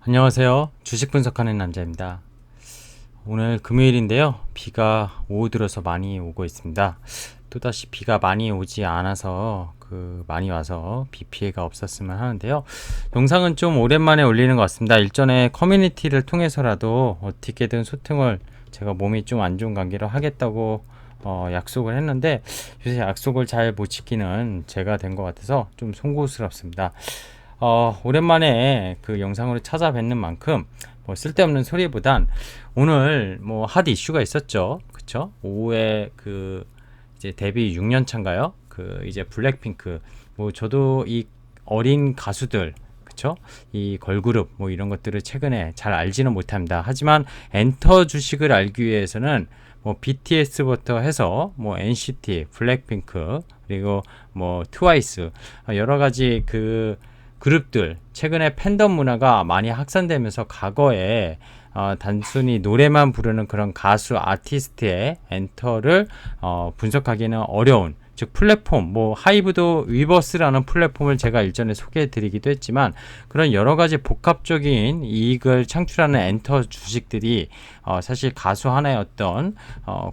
안녕하세요. 주식 분석하는 남자입니다. 오늘 금요일인데요. 비가 오후 들어서 많이 오고 있습니다. 또다시 비가 많이 오지 않아서 많이 와서 비 피해가 없었으면 하는데요. 영상은 좀 오랜만에 올리는 것 같습니다. 일전에 커뮤니티를 통해서라도 어떻게든 소통을 제가 몸이 좀 안 좋은 관계로 하겠다고 약속을 했는데 요새 약속을 잘 못 지키는 제가 된 것 같아서 좀 송구스럽습니다. 오랜만에 그 영상으로 찾아뵙는 만큼 뭐 쓸데없는 소리보단 오늘 뭐 핫 이슈가 있었죠. 그쵸? 오후에 이제 데뷔 6년 차인가요? 이제 블랙핑크. 뭐 저도 이 어린 가수들 그쵸? 이 걸그룹 뭐 이런 것들을 최근에 잘 알지는 못합니다. 하지만 엔터 주식을 알기 위해서는 뭐 BTS부터 해서 뭐 NCT, 블랙핑크 그리고 뭐 트와이스 여러 가지 그룹들 최근에 팬덤 문화가 많이 확산되면서 과거에 단순히 노래만 부르는 그런 가수 아티스트의 엔터를 분석하기는 어려운 즉 플랫폼 뭐 하이브도 위버스라는 플랫폼을 제가 일전에 소개해 드리기도 했지만 그런 여러 가지 복합적인 이익을 창출하는 엔터 주식들이 사실 가수 하나의 어떤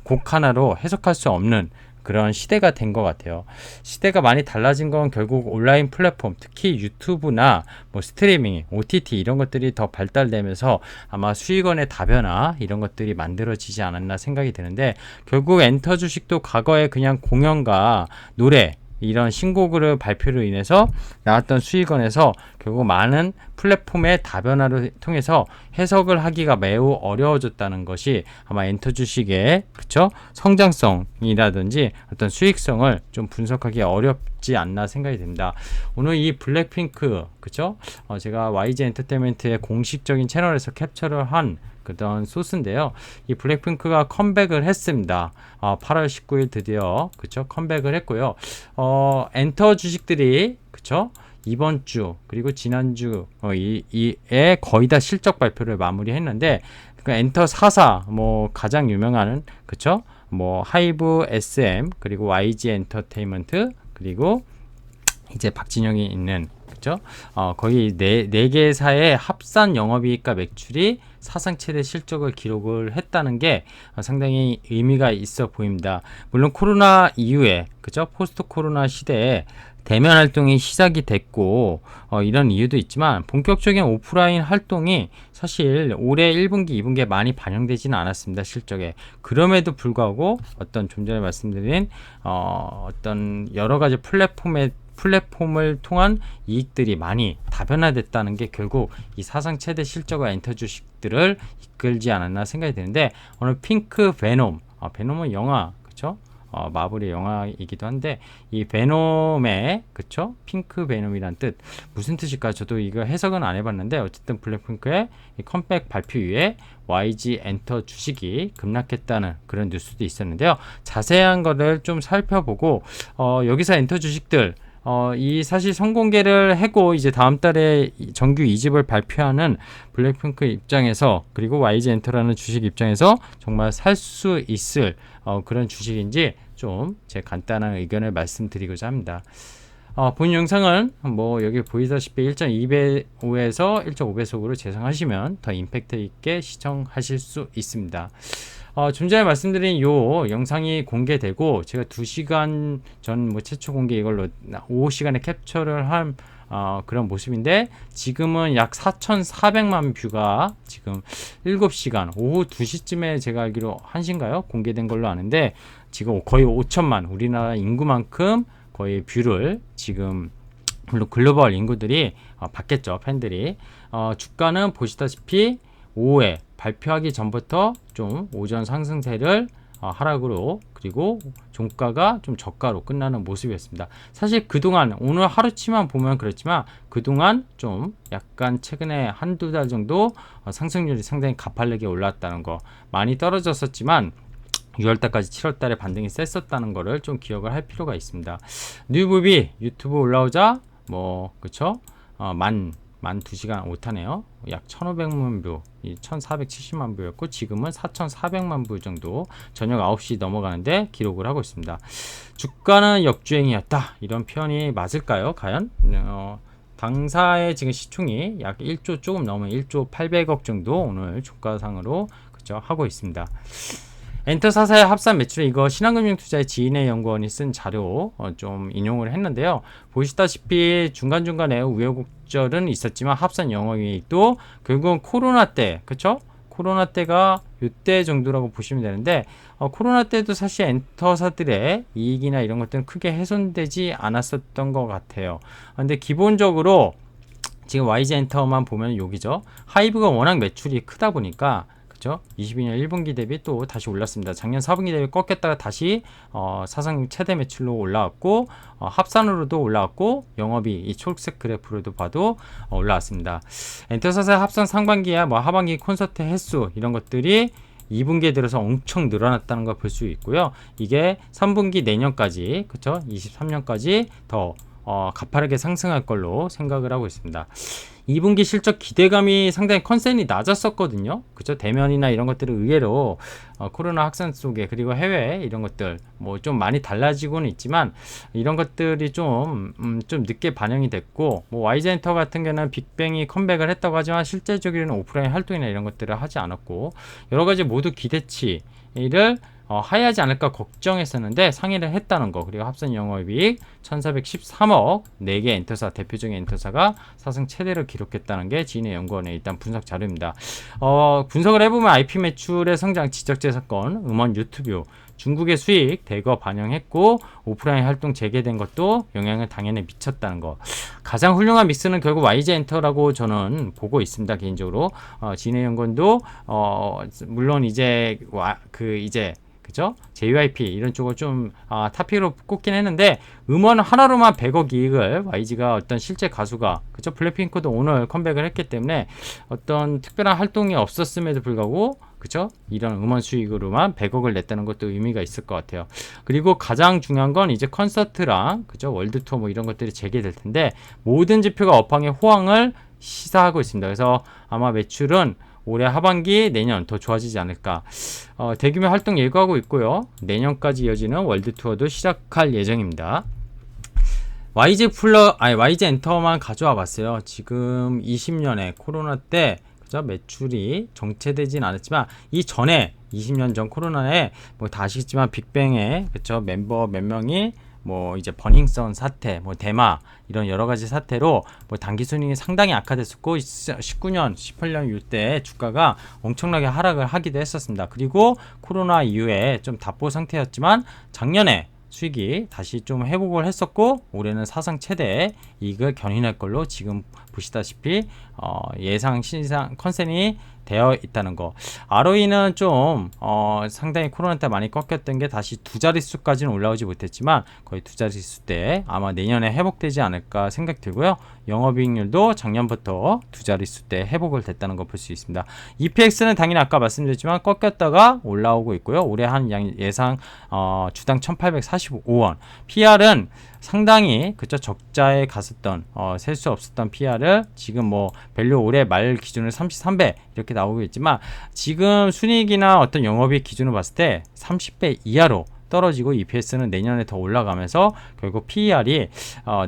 곡 하나로 해석할 수 없는 그런 시대가 된 것 같아요. 시대가 많이 달라진 건 결국 온라인 플랫폼, 특히 유튜브나 뭐 스트리밍, OTT 이런 것들이 더 발달되면서 아마 수익원의 다변화 이런 것들이 만들어지지 않았나 생각이 드는데 결국 엔터 주식도 과거에 그냥 공연과 노래 이런 신곡을 발표로 인해서 나왔던 수익원에서 결국 많은 플랫폼의 다변화를 통해서 해석을 하기가 매우 어려워졌다는 것이 아마 엔터 주식의 그쵸? 성장성이라든지 어떤 수익성을 좀 분석하기 어렵지 않나 생각이 됩니다. 오늘 이 블랙핑크 그쵸? 제가 YG 엔터테인먼트의 공식적인 채널에서 캡처를 한 그런 소스인데요. 이 블랙핑크가 컴백을 했습니다. 8월 19일 드디어 그쵸 컴백을 했고요. 엔터 주식들이 그쵸 이번 주 그리고 지난주 이에 거의 다 실적 발표를 마무리했는데 엔터 4사 뭐 가장 유명한 그쵸 뭐 하이브 SM 그리고 YG 엔터테인먼트 그리고 이제 박진영이 있는 그죠? 거의 네 개사의 합산 영업이익과 매출이 사상 최대 실적을 기록을 했다는 게 상당히 의미가 있어 보입니다. 물론 코로나 이후에 그죠? 포스트 코로나 시대에 대면 활동이 시작이 됐고 이런 이유도 있지만 본격적인 오프라인 활동이 사실 올해 1분기, 2분기에 많이 반영되지는 않았습니다. 실적에. 그럼에도 불구하고 어떤 좀 전에 말씀드린 어떤 여러 가지 플랫폼을 통한 이익들이 많이 다변화됐다는 게 결국 이 사상 최대 실적과 엔터 주식들을 이끌지 않았나 생각이 드는데 오늘 핑크 베놈, 베놈은 영화 그쵸? 마블의 영화이기도 한데 이 베놈의 그쵸? 핑크 베놈이란 뜻 무슨 뜻일까? 저도 이거 해석은 안 해봤는데 어쨌든 블랙핑크의 이 컴백 발표 이후에 YG 엔터 주식이 급락했다는 그런 뉴스도 있었는데요. 자세한 거를 좀 살펴보고 여기서 엔터 주식들 이 사실 선공개를 하고 이제 다음 달에 정규 2집을 발표하는 블랙핑크 입장에서 그리고 YG 엔터라는 주식 입장에서 정말 살 수 있을 그런 주식인지 좀 제 간단한 의견을 말씀드리고자 합니다. 본 영상은 뭐 여기 보이다시피 1.2배에서 1.5배속으로 재생하시면 더 임팩트 있게 시청하실 수 있습니다. 좀 전에 말씀드린 요 영상이 공개되고 제가 2시간 전 뭐 최초 공개 이걸로 오후 시간에 캡처를 한 그런 모습인데 지금은 약 4,400만 뷰가 지금 7시간 오후 2시쯤에 제가 알기로 1시인가요? 공개된 걸로 아는데 지금 거의 5천만 우리나라 인구만큼 거의 뷰를 지금 물론 글로벌 인구들이 받겠죠. 팬들이 주가는 보시다시피 오후에 발표하기 전부터 좀 오전 상승세를 하락으로 그리고 종가가 좀 저가로 끝나는 모습이었습니다. 사실 그동안 오늘 하루치만 보면 그렇지만 그동안 좀 약간 최근에 한두 달 정도 상승률이 상당히 가팔르게 올랐다는 거 많이 떨어졌었지만 6월달까지 7월달에 반등이 셌었다는 거를 좀 기억을 할 필요가 있습니다. 뉴브비 유튜브 올라오자 뭐 그쵸 만 2시간 오타네요. 약 1500만 뷰, 1470만 뷰였고 지금은 4400만 뷰 정도 저녁 9시 넘어가는데 기록을 하고 있습니다. 주가는 역주행이었다. 이런 표현이 맞을까요? 과연? 당사의 지금 시총이 약 1조 조금 넘은 1조 800억 정도 오늘 주가상으로 그쵸 하고 있습니다. 엔터사사의 합산 매출, 이거 신한금융투자의 지인의 연구원이 쓴 자료 좀 인용을 했는데요. 보시다시피 중간중간에 우여곡절은 있었지만 합산 영업이익도 결국은 코로나 때, 그쵸? 코로나 때가 이때 정도라고 보시면 되는데 코로나 때도 사실 엔터사들의 이익이나 이런 것들은 크게 훼손되지 않았었던 것 같아요. 근데 기본적으로 지금 YG 엔터만 보면 여기죠. 하이브가 워낙 매출이 크다 보니까 22년 1분기 대비 또 다시 올랐습니다. 작년 4분기 대비 꺾였다가 다시 사상 최대 매출로 올라왔고 합산으로도 올라왔고 영업이 이 초록색 그래프로도 봐도 올라왔습니다. 엔터사사 합산 상반기야 뭐 하반기 콘서트 횟수 이런 것들이 2분기에 들어서 엄청 늘어났다는 걸 볼 수 있고요. 이게 3분기 내년까지 그쵸? 23년까지 더 가파르게 상승할 걸로 생각을 하고 있습니다. 2분기 실적 기대감이 상당히 컨센이 낮았었거든요. 그죠? 대면이나 이런 것들은 의외로 코로나 확산 속에 그리고 해외 이런 것들 뭐 좀 많이 달라지고는 있지만 이런 것들이 좀 늦게 반영이 됐고 뭐 YG엔터 같은 경우는 빅뱅이 컴백을 했다고 하지만 실제적으로는 오프라인 활동이나 이런 것들을 하지 않았고 여러 가지 모두 기대치를 하야하지 않을까 걱정했었는데 상회를 했다는 거, 그리고 합산 영업이익 1413억 4개 엔터사, 대표적인 엔터사가 사상 최대를 기록했다는 게 지인의 연구원의 일단 분석 자료입니다. 분석을 해보면 IP 매출의 성장, 지적재 사건, 음원 유튜브, 중국의 수익 대거 반영했고 오프라인 활동 재개된 것도 영향을 당연히 미쳤다는 거. 가장 훌륭한 믹스는 결국 YG 엔터라고 저는 보고 있습니다. 개인적으로 지인의 연구원도 물론 이제 그죠? JYP 이런 쪽을 좀 탑픽으로 꼽긴 했는데 음원 하나로만 100억 이익을 YG가 어떤 실제 가수가 그죠? 블랙핑크도 오늘 컴백을 했기 때문에 어떤 특별한 활동이 없었음에도 불구하고 그죠? 이런 음원 수익으로만 100억을 냈다는 것도 의미가 있을 것 같아요. 그리고 가장 중요한 건 이제 콘서트랑 그죠? 월드 투어 뭐 이런 것들이 재개될 텐데 모든 지표가 업황의 호황을 시사하고 있습니다. 그래서 아마 매출은 올해 하반기 내년 더 좋아지지 않을까. 대규모 활동 예고하고 있고요. 내년까지 이어지는 월드 투어도 시작할 예정입니다. YG 엔터만 가져와 봤어요. 지금 20년에 코로나 때 그죠? 매출이 정체되진 않았지만 이 전에 20년 전 코로나에 뭐 다 아시겠지만 빅뱅의 그죠? 멤버 몇 명이 뭐 이제 버닝썬 사태, 뭐 대마 이런 여러 가지 사태로 뭐 단기 순이익이 상당히 악화됐었고 19년, 18년 이때 주가가 엄청나게 하락을 하기도 했었습니다. 그리고 코로나 이후에 좀 답보 상태였지만 작년에 수익이 다시 좀 회복을 했었고 올해는 사상 최대 이익을 견인할 걸로 지금 보시다시피 예상 신상 컨센이 되어 있다는 거. ROE는 좀 상당히 코로나 때 많이 꺾였던 게 다시 두 자릿수까지는 올라오지 못했지만 거의 두 자릿수 때 아마 내년에 회복되지 않을까 생각 들고요. 영업이익률도 작년부터 두 자릿수 때 회복을 됐다는 거 볼 수 있습니다. EPX는 당연히 아까 말씀드렸지만 꺾였다가 올라오고 있고요. 올해 한 예상 주당 1845원. PR은 상당히 그저 적자에 갔었던 셀 수 없었던 PR을 지금 뭐 밸류 올해 말 기준으로 33배 이렇게 나오고 있지만 지금 순이익이나 어떤 영업이익 기준으로 봤을 때 30배 이하로 떨어지고 EPS는 내년에 더 올라가면서 결국 PER이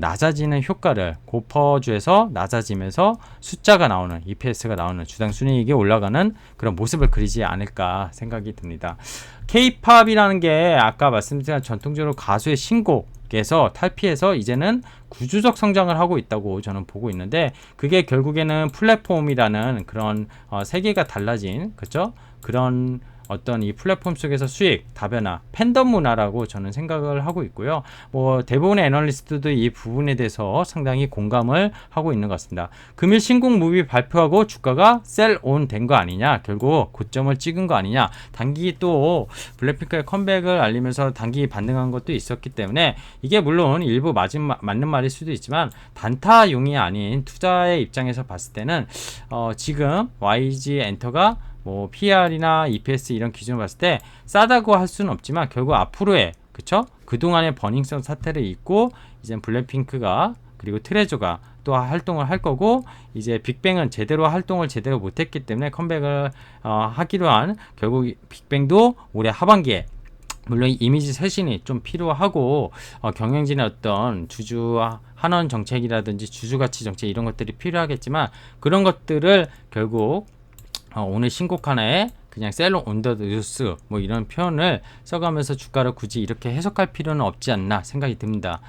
낮아지는 효과를 고퍼주에서 낮아지면서 숫자가 나오는 EPS가 나오는 주당 순이익이 올라가는 그런 모습을 그리지 않을까 생각이 듭니다. K-팝이라는 게 아까 말씀드린 전통적으로 가수의 신곡에서 탈피해서 이제는 구조적 성장을 하고 있다고 저는 보고 있는데 그게 결국에는 플랫폼이라는 그런 세계가 달라진 그죠? 그런 어떤 이 플랫폼 속에서 수익, 다변화, 팬덤 문화라고 저는 생각을 하고 있고요. 뭐 대부분의 애널리스트도 이 부분에 대해서 상당히 공감을 하고 있는 것 같습니다. 금일 신곡 무비 발표하고 주가가 셀온 된 거 아니냐, 결국 고점을 찍은 거 아니냐. 단기 또 블랙핑크의 컴백을 알리면서 단기 반등한 것도 있었기 때문에 이게 물론 일부 맞는 말일 수도 있지만 단타용이 아닌 투자의 입장에서 봤을 때는 지금 YG 엔터가 뭐 PR이나 EPS 이런 기준을 봤을 때 싸다고 할 수는 없지만 결국 앞으로의 그쵸? 그동안의 버닝썬 사태를 잊고 이제 블랙핑크가 그리고 트레저가 또 활동을 할 거고 이제 빅뱅은 활동을 제대로 못했기 때문에 컴백을 하기로 한 결국 빅뱅도 올해 하반기에 물론 이미지 쇄신이 좀 필요하고 경영진의 어떤 주주하는 환원 정책이라든지 주주가치 정책 이런 것들이 필요하겠지만 그런 것들을 결국 오늘 신곡 하나에 그냥 셀 온 더 뉴스 뭐 이런 표현을 써가면서 주가를 굳이 이렇게 해석할 필요는 없지 않나 생각이 듭니다.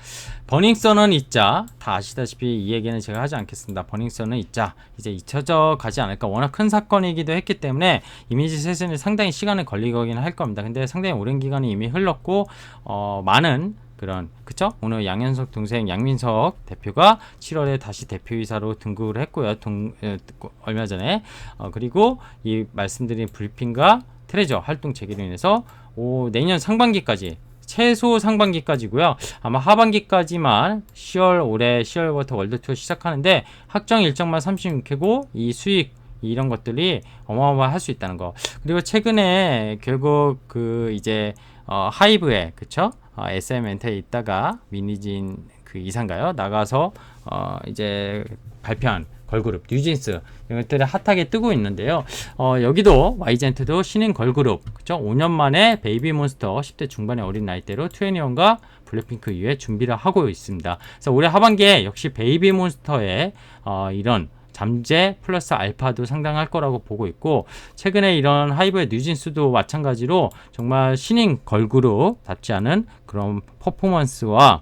버닝썬은 있자 다 아시다시피 이 얘기는 제가 하지 않겠습니다. 버닝썬은 있자 이제 잊혀져 가지 않을까. 워낙 큰 사건이기도 했기 때문에 이미지 쇄신이 상당히 시간이 걸리긴 할 겁니다. 근데 상당히 오랜 기간이 이미 흘렀고 많은 그런 그쵸? 오늘 양현석 동생 양민석 대표가 7월에 다시 대표이사로 등극을 했고요. 얼마 전에 그리고 이 말씀드린 브리핑과 트레저 활동 재개로 인해서 내년 상반기까지 최소 상반기까지고요. 아마 하반기까지만 올해 10월부터 월드 투어 시작하는데 확정 일정만 36회고 이 수익 이런 것들이 어마어마할 수 있다는 거. 그리고 최근에 결국 그 이제 하이브에 그쵸? SM 엔터에 있다가 미니진 그 이사인가요? 나가서 이제 발표한 걸그룹 뉴진스 이런 것들이 핫하게 뜨고 있는데요. 여기도 YG엔트도 신인 걸그룹 그쵸? 5년 만에 베이비몬스터 10대 중반의 어린 나이대로 2NE1과 블랙핑크 이후에 준비를 하고 있습니다. 그래서 올해 하반기에 역시 베이비몬스터의 이런 잠재 플러스 알파도 상당할 거라고 보고 있고 최근에 이런 하이브의 뉴진스도 마찬가지로 정말 신인 걸그룹답지 않은 그런 퍼포먼스와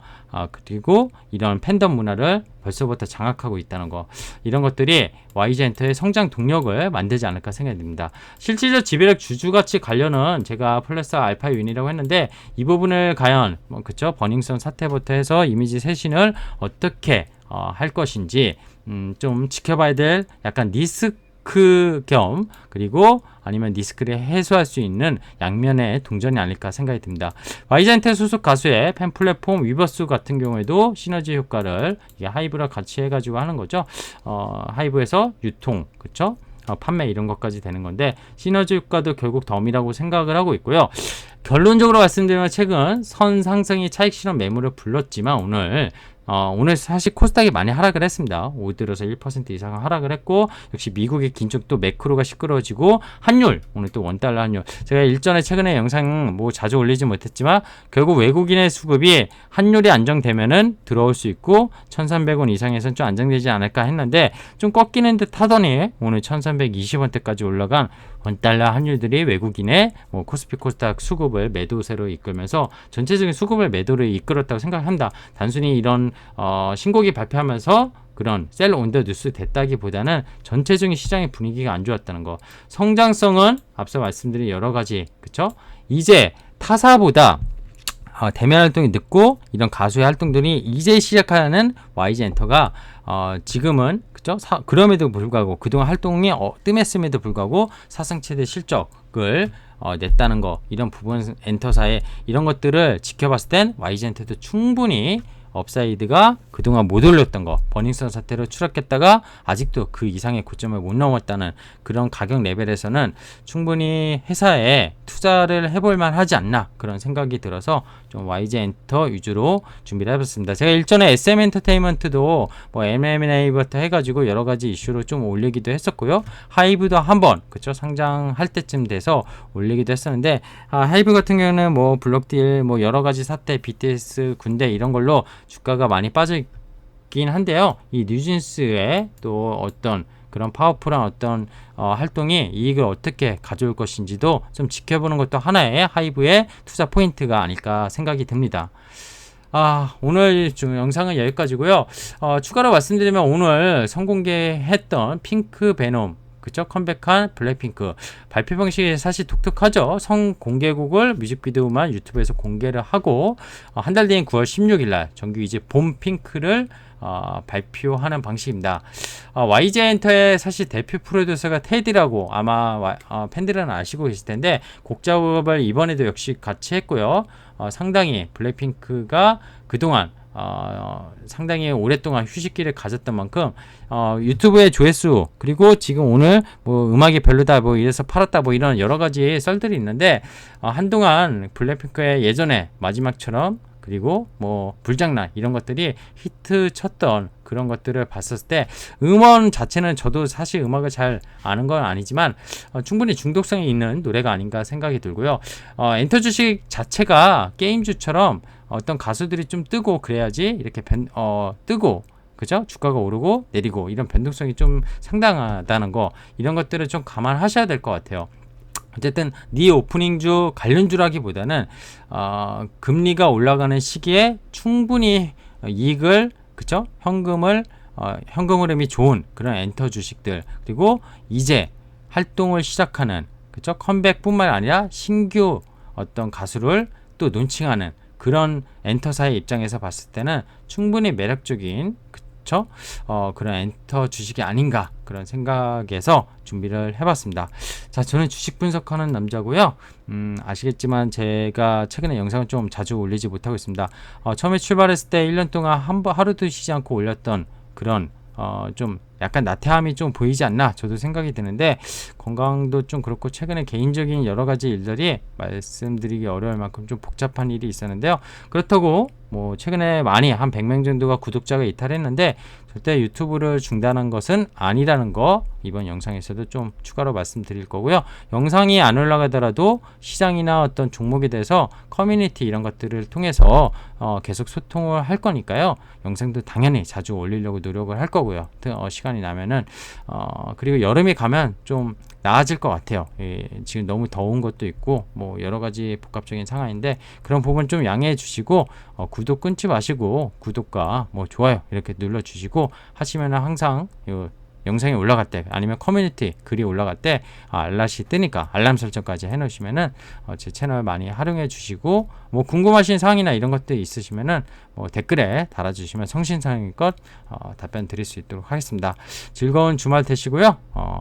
그리고 이런 팬덤 문화를 벌써부터 장악하고 있다는 거 이런 것들이 YG엔터의 성장 동력을 만들지 않을까 생각이 듭니다. 실질적 지배력 주주가치 관련은 제가 플러스 알파 윤이라고 했는데 이 부분을 과연 그쵸 버닝썬 사태부터 해서 이미지 쇄신을 어떻게 할 것인지 좀 지켜봐야 될 약간 리스크 겸 그리고 아니면 리스크를 해소할 수 있는 양면의 동전이 아닐까 생각이 듭니다. YG엔터 소속 가수의 팬 플랫폼 위버스 같은 경우에도 시너지 효과를 이게 하이브랑 같이 해가지고 하는 거죠. 하이브에서 유통 그쵸? 판매 이런 것까지 되는 건데 시너지 효과도 결국 덤이라고 생각을 하고 있고요. 결론적으로 말씀드리면 최근 선 상승이 차익 실현 매물을 불렀지만 오늘 사실 코스닥이 많이 하락을 했습니다. 올 들어서 1% 이상 하락을 했고 역시 미국의 긴축 또 매크로가 시끄러워지고 한율 오늘 또 원달러 한율 제가 일전에 최근에 영상 뭐 자주 올리지 못했지만 결국 외국인의 수급이 한율이 안정되면은 들어올 수 있고 1300원 이상에서는 좀 안정되지 않을까 했는데 좀 꺾이는 듯 하더니 오늘 1320원대까지 올라간 원달러 환율들이 외국인의 코스피 코스닥 수급을 매도세로 이끌면서 전체적인 수급을 매도로 이끌었다고 생각합니다. 단순히 이런 신곡이 발표하면서 그런 셀 온 더 뉴스 됐다기보다는 전체적인 시장의 분위기가 안 좋았다는 거. 성장성은 앞서 말씀드린 여러 가지 그쵸? 이제 타사보다 대면 활동이 늦고 이런 가수의 활동들이 이제 시작하는 YG엔터가 지금은 그죠? 그럼에도 불구하고 그동안 활동이 뜸했음에도 불구하고 사상 최대 실적을 냈다는 거 이런 부분 엔터사의 이런 것들을 지켜봤을 땐 YG엔터도 충분히 업사이드가 그동안 못 올렸던 거 버닝썬 사태로 추락했다가 아직도 그 이상의 고점을 못 넘었다는 그런 가격 레벨에서는 충분히 회사에 투자를 해볼만 하지 않나 그런 생각이 들어서 좀 YG엔터 위주로 준비를 해봤습니다. 제가 일전에 SM엔터테인먼트도 뭐 M&A부터 해가지고 여러 가지 이슈로 좀 올리기도 했었고요. 하이브도 한번 그쵸 상장할 때쯤 돼서 올리기도 했었는데 하이브 같은 경우는 뭐 블록딜 뭐 여러 가지 사태 BTS 군대 이런 걸로 주가가 많이 빠지긴 한데요. 이 뉴진스의 또 어떤 그런 파워풀한 어떤 활동이 이익을 어떻게 가져올 것인지도 좀 지켜보는 것도 하나의 하이브의 투자 포인트가 아닐까 생각이 듭니다. 오늘 좀 영상은 여기까지고요. 추가로 말씀드리면 오늘 선공개했던 핑크 베놈 그쵸? 컴백한 블랙핑크 발표 방식이 사실 독특하죠. 성공개곡을 뮤직비디오만 유튜브에서 공개를 하고 한 달 뒤인 9월 16일날 정규 이제 봄 핑크를 발표하는 방식입니다. YG엔터의 사실 대표 프로듀서가 테디라고 아마 팬들은 아시고 계실 텐데 곡 작업을 이번에도 역시 같이 했고요. 상당히 블랙핑크가 그동안 상당히 오랫동안 휴식기를 가졌던 만큼 유튜브의 조회수 그리고 지금 오늘 뭐 음악이 별로다 뭐 이래서 팔았다 뭐 이런 여러 가지 썰들이 있는데 한동안 블랙핑크의 예전에 마지막처럼 그리고 뭐 불장난 이런 것들이 히트 쳤던 그런 것들을 봤었을 때 음원 자체는 저도 사실 음악을 잘 아는 건 아니지만 충분히 중독성이 있는 노래가 아닌가 생각이 들고요. 엔터 주식 자체가 게임주처럼 어떤 가수들이 좀 뜨고 그래야지 이렇게 뜨고 그죠? 주가가 오르고 내리고 이런 변동성이 좀 상당하다는 거, 이런 것들을 좀 감안하셔야 될 것 같아요. 어쨌든 네 오프닝주 관련주라기보다는 금리가 올라가는 시기에 충분히 이익을, 그쵸? 현금 흐름이 좋은 그런 엔터 주식들, 그리고 이제 활동을 시작하는, 그쵸? 컴백뿐만 아니라 신규 어떤 가수를 또 론칭하는 그런 엔터사의 입장에서 봤을 때는 충분히 매력적인, 그쵸? 그런 엔터 주식이 아닌가, 그런 생각에서 준비를 해봤습니다. 자, 저는 주식 분석하는 남자고요. 아시겠지만 제가 최근에 영상을 좀 자주 올리지 못하고 있습니다. 처음에 출발했을 때 1년 동안 하루도 쉬지 않고 올렸던 그런 좀 약간 나태함이 좀 보이지 않나 저도 생각이 드는데, 건강도 좀 그렇고 최근에 개인적인 여러 가지 일들이 말씀드리기 어려울 만큼 좀 복잡한 일이 있었는데요. 그렇다고 뭐 최근에 많이 한 100명 정도가 구독자가 이탈했는데 절대 유튜브를 중단한 것은 아니라는 거 이번 영상에서도 좀 추가로 말씀드릴 거고요. 영상이 안 올라가더라도 시장이나 어떤 종목에 대해서 커뮤니티 이런 것들을 통해서 계속 소통을 할 거니까요. 영상도 당연히 자주 올리려고 노력을 할 거고요. 시간이 나면은 그리고 여름이 가면 좀 나아질 것 같아요. 지금 너무 더운 것도 있고 뭐 여러 가지 복합적인 상황인데, 그런 부분 좀 양해해 주시고 구독 끊지 마시고 구독과 뭐 좋아요 이렇게 눌러 주시고 하시면은 항상 영상이 올라갈 때 아니면 커뮤니티 글이 올라갈 때 알람이 뜨니까 알람 설정까지 해 놓으시면은 제 채널 많이 활용해 주시고, 뭐 궁금하신 사항이나 이런 것들 있으시면은 뭐 댓글에 달아주시면 성심성의껏 답변 드릴 수 있도록 하겠습니다. 즐거운 주말 되시고요.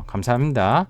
감사합니다.